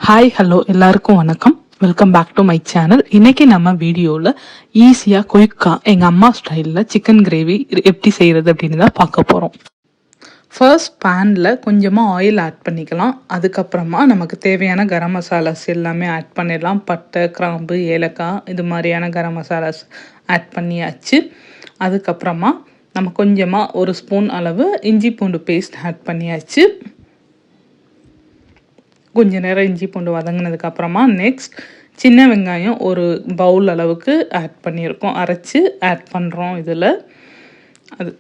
Hi hello எல்லாருக்கும் வணக்கம். Welcome back to my channel. இன்னைக்கு நம்ம வீடியோவில் ஈஸியாக குயிக்காக எங்கள் அம்மா ஸ்டைலில் சிக்கன் கிரேவி எப்படி செய்கிறது அப்படின்னு தான் பார்க்க போகிறோம். ஃபர்ஸ்ட் பேனில் கொஞ்சமாக ஆயில் ஆட் பண்ணிக்கலாம். அதுக்கப்புறமா நமக்கு தேவையான கரம் மசாலாஸ் எல்லாமே ஆட் பண்ணிடலாம். பட்டை, கிராம்பு, ஏலக்காய் இது மாதிரியான கரம் மசாலாஸ் ஆட் பண்ணியாச்சு. அதுக்கப்புறமா நம்ம கொஞ்சமாக ஒரு ஸ்பூன் அளவு இஞ்சி பூண்டு பேஸ்ட் ஆட் பண்ணியாச்சு. கொஞ்ச நேரம் இஞ்சி பூண்டு வதங்கினதுக்கு அப்புறமா நெக்ஸ்ட் சின்ன வெங்காயம் ஒரு பவுல் அளவுக்கு ஆட் பண்ணியிருக்கோம், அரைச்சி ஆட் பண்ணுறோம். இதில் அது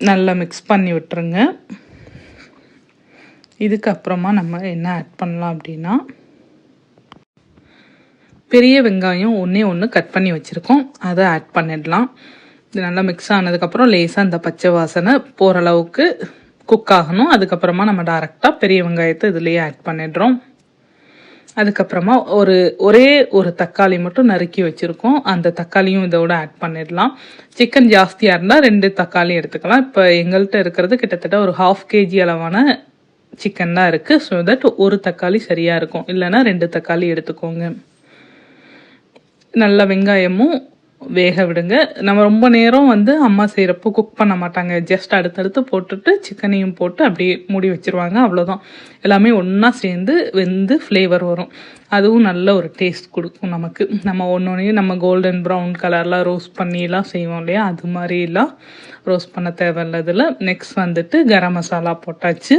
நல்லா மிக்ஸ் பண்ணி விட்டுருங்க. இதுக்கப்புறமா நம்ம என்ன ஆட் பண்ணலாம் அப்படின்னா, பெரிய வெங்காயம் ஒன்று கட் பண்ணி வச்சுருக்கோம், அதை ஆட் பண்ணிடலாம். இது நல்லா மிக்ஸ் ஆனதுக்கப்புறம் லேசாக அந்த பச்சை வாசனை போகிற அளவுக்கு குக் ஆகணும். அதுக்கப்புறமா நம்ம டைரெக்டாக பெரிய வெங்காயத்தை இதுலேயே ஆட் பண்ணிடுறோம். அதுக்கப்புறமா ஒரே ஒரு தக்காளி மட்டும் நறுக்கி வச்சுருக்கோம், அந்த தக்காளியும் இதோட ஆட் பண்ணிடலாம். சிக்கன் ஜாஸ்தியாக இருந்தால் 2 தக்காளி எடுத்துக்கலாம். இப்போ எங்கள்கிட்ட இருக்கிறது கிட்டத்தட்ட ஒரு 1/2 kg அளவான சிக்கன் தான் இருக்குது. ஸோ தட் ஒரு தக்காளி சரியாக இருக்கும், இல்லைன்னா 2 தக்காளி எடுத்துக்கோங்க. நல்ல வெங்காயமும் வேக விடுங்க. நம்ம ரொம்ப நேரம் அம்மா செய்கிறப்போ குக் பண்ண மாட்டாங்க, ஜஸ்ட் அடுத்தடுத்து போட்டுட்டு சிக்கனையும் போட்டு அப்படியே மூடி வச்சுருவாங்க, அவ்வளோதான். எல்லாமே ஒன்றா சேர்ந்து வெந்து ஃப்ளேவர் வரும், அதுவும் நல்ல ஒரு டேஸ்ட் கொடுக்கும் நமக்கு. நம்ம ஒன்றொன்றையும் நம்ம கோல்டன் ப்ரௌன் கலர்லாம் ரோஸ்ட் பண்ணிலாம் செய்வோம் இல்லையா, அது மாதிரிலாம் ரோஸ்ட் பண்ண தேவையில்ல. இதில் நெக்ஸ்ட் கரம் மசாலா போட்டாச்சு.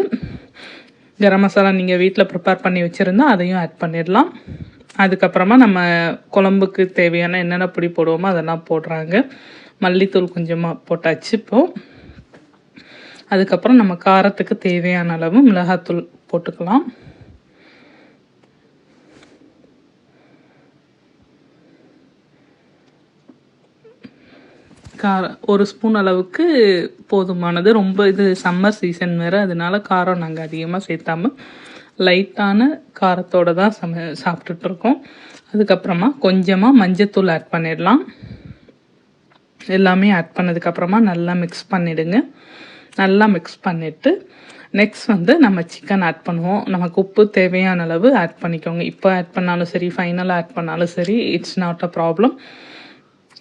கரம் மசாலா நீங்கள் வீட்டில் ப்ரிப்பேர் பண்ணி வச்சுருந்தா அதையும் ஆட் பண்ணிடலாம். அதுக்கப்புறமா நம்ம குழம்புக்கு தேவையான என்னென்ன பொடி போடுவோமோ அதெல்லாம் போடுறாங்க. மல்லித்தூள் கொஞ்சமாக போட்டாச்சு. இப்போது அதுக்கப்புறம் நம்ம காரத்துக்கு தேவையான அளவு மிளகாத்தூள் போட்டுக்கலாம். ஒரு ஸ்பூன் அளவுக்கு போதுமானது. ரொம்ப இது சம்மர் சீசன் வேறு, அதனால காரம் நாங்கள் அதிகமாக சேர்த்தாம லைட்டான காரத்தோடு தான் சாப்பிட்டுட்ருக்கோம். அதுக்கப்புறமா கொஞ்சமாக மஞ்சத்தூள் ஆட் பண்ணிடலாம். எல்லாமே ஆட் பண்ணதுக்கப்புறமா நல்லா மிக்ஸ் பண்ணிவிடுங்க. நல்லா மிக்ஸ் பண்ணிவிட்டு நெக்ஸ்ட் நம்ம சிக்கன் ஆட் பண்ணுவோம். நமக்கு உப்பு தேவையான அளவு ஆட் பண்ணிக்கோங்க. இப்போ ஆட் பண்ணாலும் சரி, ஃபைனலாக ஆட் பண்ணாலும் சரி, இட்ஸ் நாட் அ ப்ராப்ளம்.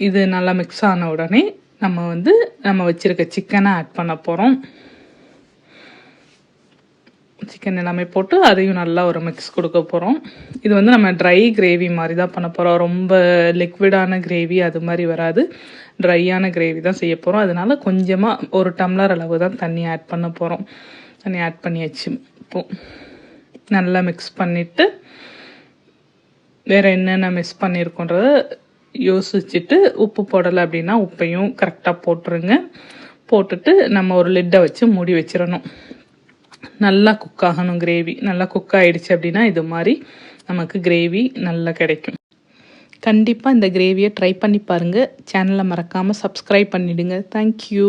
இது நல்லா மிக்ஸ் ஆன உடனே நம்ம வச்சுருக்க சிக்கனை ஆட் பண்ண போகிறோம். சிக்கன் எல்லாமே போட்டு அதையும் நல்லா ஒரு மிக்ஸ் கொடுக்க போகிறோம். இது நம்ம ட்ரை கிரேவி மாதிரி தான் பண்ண போகிறோம். ரொம்ப லிக்விடான கிரேவி அது மாதிரி வராது, ட்ரையான கிரேவி தான் செய்ய போகிறோம். அதனால கொஞ்சமாக ஒரு டம்ளர் அளவு தான் தண்ணி ஆட் பண்ண போகிறோம். தண்ணி ஆட் பண்ணியாச்சு. இப்போது நல்லா மிக்ஸ் பண்ணிவிட்டு வேறு என்னென்ன மிக்ஸ் பண்ணியிருக்கோன்றத யோசிச்சுட்டு உப்பு போடலை அப்படின்னா உப்பையும் கரெக்டாக போட்டுருங்க. போட்டுட்டு நம்ம ஒரு லிட்டை வச்சு மூடி வச்சிடணும். நல்லா குக் ஆகணும். கிரேவி நல்லா குக் ஆகிடுச்சு அப்படின்னா இது மாதிரி நமக்கு கிரேவி நல்லா கிடைக்கும். கண்டிப்பாக இந்த கிரேவியை ட்ரை பண்ணி பாருங்கள். சேனலை மறக்காமல் சப்ஸ்கிரைப் பண்ணிவிடுங்க. தேங்க்யூ.